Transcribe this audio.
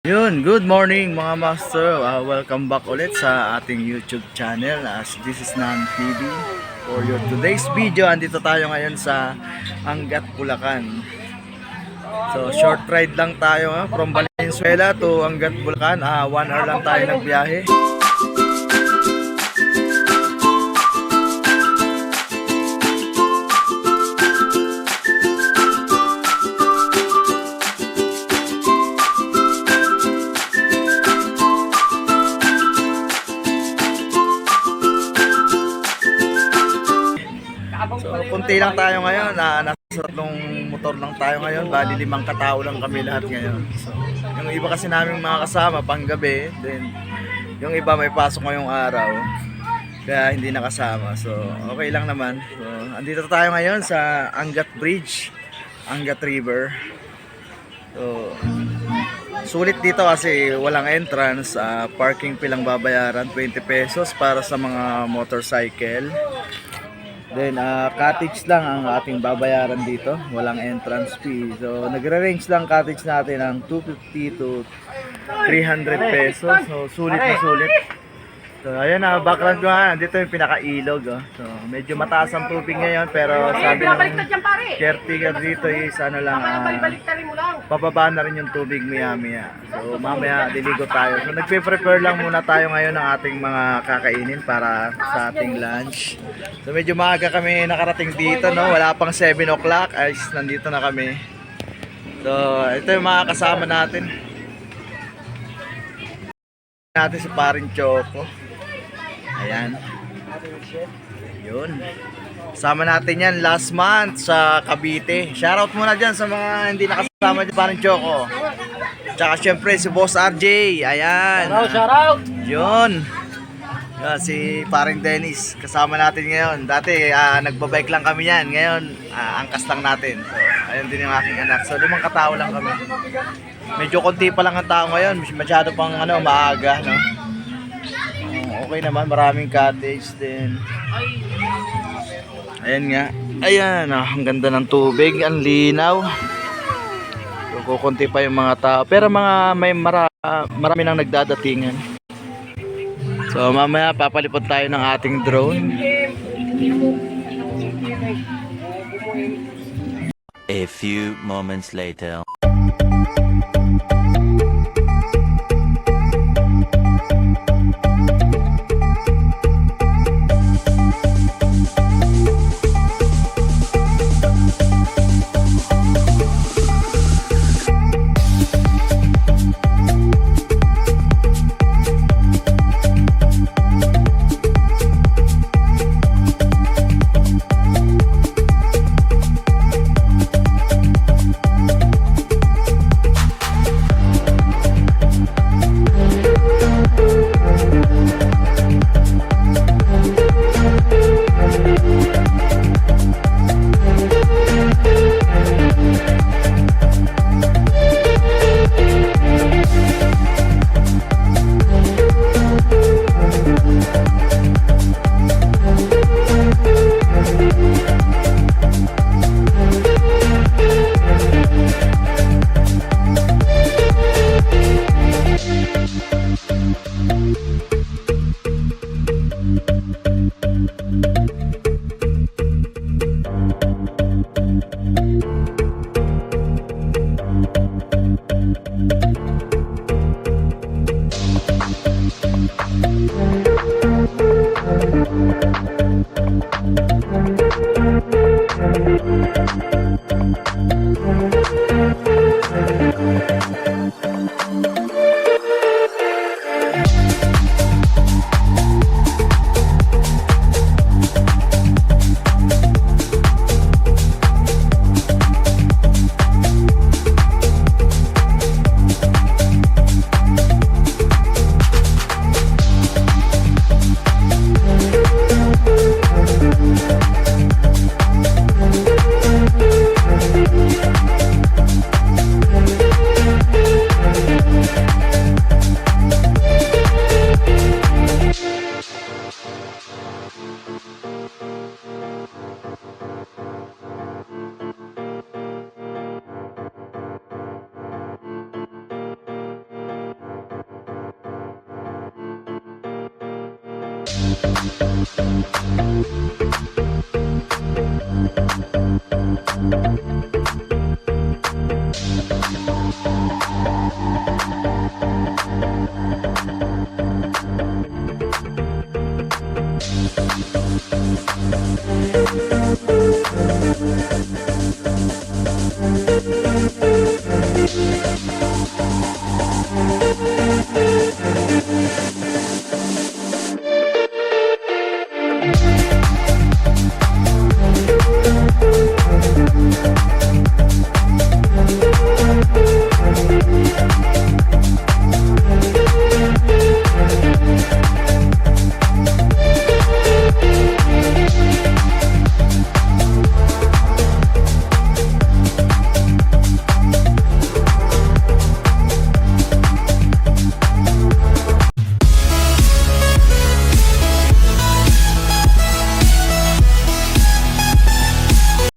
Good morning mga master. Welcome back ulit sa ating YouTube channel. This is Nan TV. For your today's video, andito tayo ngayon sa Angat, Bulacan. So, short ride lang tayo from Valenzuela to Angat, Bulacan. 1 hour lang tayo nagbiyahe. Kunti lang tayo ngayon, nasa tatlong motor lang tayo ngayon, bali 5 katao lang kami lahat ngayon. So, yung iba kasi namin mga kasama panggabi, then yung iba may pasok ngayong araw, kaya hindi nakasama. So okay lang naman. So, andito tayo ngayon sa Angat Bridge, Angat River. So sulit dito kasi walang entrance, parking fee lang babayaran, 20 pesos para sa mga motorcycle. Then cottage lang ang ating babayaran dito, walang entrance fee. So nagre-range lang cottage natin ng 250 to 300 pesos. So sulit na sulit. So ayan na, background ko nga, dito yung pinaka-ilog. So medyo mataas ang tubig ngayon, pero sabi ng caretaker dito is ano lang, bababa na rin yung tubig maya-maya. So mamaya diligo tayo. So nagpe-prepare lang muna tayo ngayon ng ating mga kakainin para sa ating lunch. So medyo maaga kami nakarating dito, no? Wala pang 7 o'clock, ay nandito na kami. So ito yung mga kasama natin. Si Parin Choco. Ayan. Yun. Kasama natin yan last month sa Cavite. Shoutout muna dyan sa mga hindi nakasama dyan, Parin Choco. Tsaka syempre si Boss RJ. Ayan. Shoutout! Yun. Yan, si Paring Dennis. Kasama natin ngayon. Dati nagbabike lang kami yan. Ngayon, angkas lang natin. So, ayun din yung aking anak. So 5 katao lang kami. Medyo konti pa lang ang tao ngayon. Masyado pang maaga, no? Okay naman, maraming cottage din. Ayan nga. Ayan, ang ganda ng tubig, ang linaw. So, kukunti pa yung mga tao. Pero marami nang nagdadatingan. So, mamaya papalipot tayo ng ating drone. A few moments later.